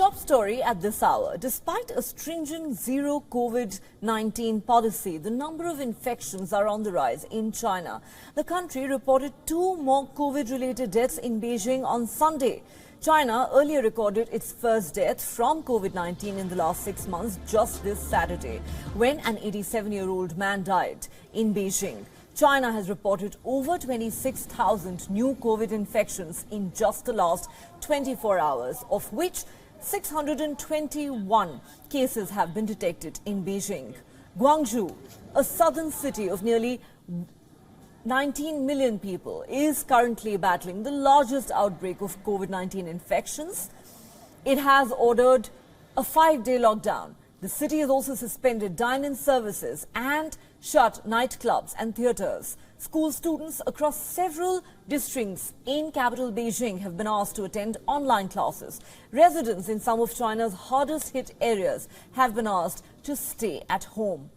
top story at this hour. Despite a stringent zero COVID-19 policy, the number of infections are on the rise in China. The country reported 2 more COVID-related deaths in Beijing on Sunday. China earlier recorded its first death from COVID-19 in the last 6 months just this Saturday, when an 87-year-old man died in Beijing. China has reported over 26,000 new COVID infections in just the last 24 hours, of which 621 cases have been detected in Beijing. Guangzhou, a southern city of nearly 19 million people, is currently battling the largest outbreak of COVID-19 infections. It has ordered a 5-day lockdown. The city has also suspended dine-in services and shut nightclubs and theatres. School students across several districts in capital Beijing have been asked to attend online classes. Residents in some of China's hardest hit areas have been asked to stay at home.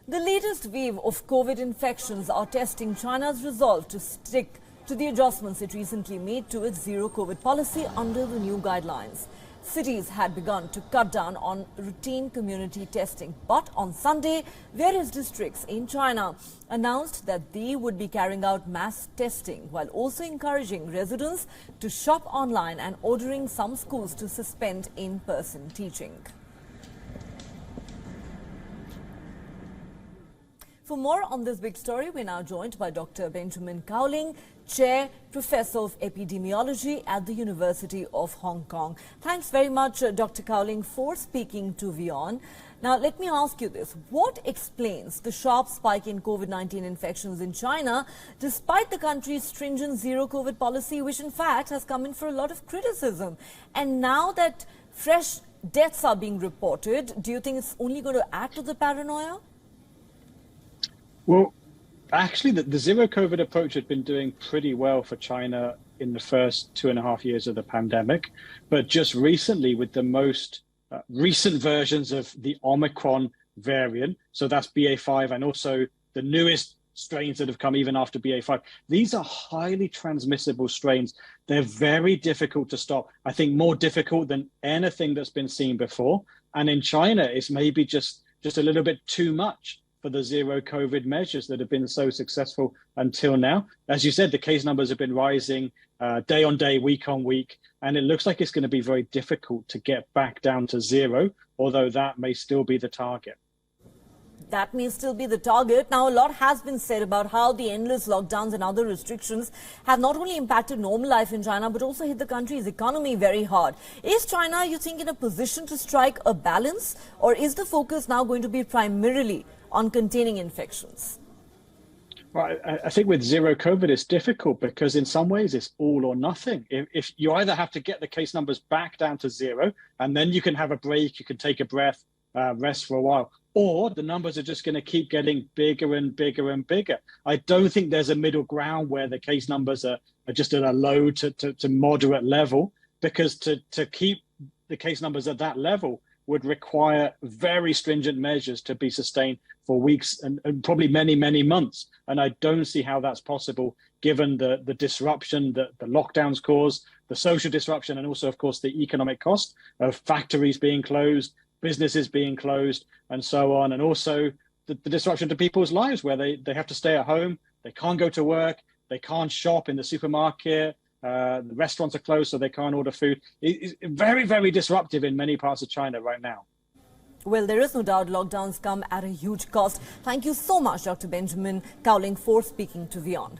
The latest wave of COVID infections are testing China's resolve to stick to the adjustments it recently made to its zero COVID policy under the new guidelines. Cities had begun to cut down on routine community testing, but on Sunday, various districts in China announced that they would be carrying out mass testing, while also encouraging residents to shop online and ordering some schools to suspend in-person teaching. For more on this big story, we're now joined by Dr. Benjamin Cowling, Chair, Professor of Epidemiology at the University of Hong Kong. Thanks very much, Dr. Cowling, for speaking to WION. Now, let me ask you this. What explains the sharp spike in COVID-19 infections in China, despite the country's stringent zero-COVID policy, which in fact has come in for a lot of criticism? And now that fresh deaths are being reported, do you think it's only going to add to the paranoia? Well, actually, the zero COVID approach had been doing pretty well for China in the first 2.5 years of the pandemic. But just recently, with the most recent versions of the Omicron variant, so that's BA5 and also the newest strains that have come even after BA5, these are highly transmissible strains. They're very difficult to stop. I think more difficult than anything that's been seen before. And in China, it's maybe just a little bit too much for the zero COVID measures that have been so successful until now. As you said, the case numbers have been rising day on day, week on week, and it looks like it's going to be very difficult to get back down to zero, although that may still be the target. That may still be the target. Now, a lot has been said about how the endless lockdowns and other restrictions have not only impacted normal life in China, but also hit the country's economy very hard. Is China, you think, in a position to strike a balance, or is the focus now going to be primarily on containing infections? Well, I think with zero COVID, it's difficult because in some ways it's all or nothing. If you either have to get the case numbers back down to zero, and then you can have a break, you can take a breath, rest for a while, or the numbers are just going to keep getting bigger and bigger and bigger. I don't think there's a middle ground where the case numbers are just at a low to moderate level, because to keep the case numbers at that level would require very stringent measures to be sustained for weeks and probably many, many months. And I don't see how that's possible, given the disruption that the lockdowns cause, the social disruption, and also, of course, the economic cost of factories being closed, businesses being closed, and so on. And also the disruption to people's lives, where they have to stay at home, they can't go to work, they can't shop in the supermarket, the restaurants are closed, so they can't order food. It's very, very disruptive in many parts of China right now. Well, there is no doubt lockdowns come at a huge cost. Thank you so much, Dr. Benjamin Cowling, for speaking to WION.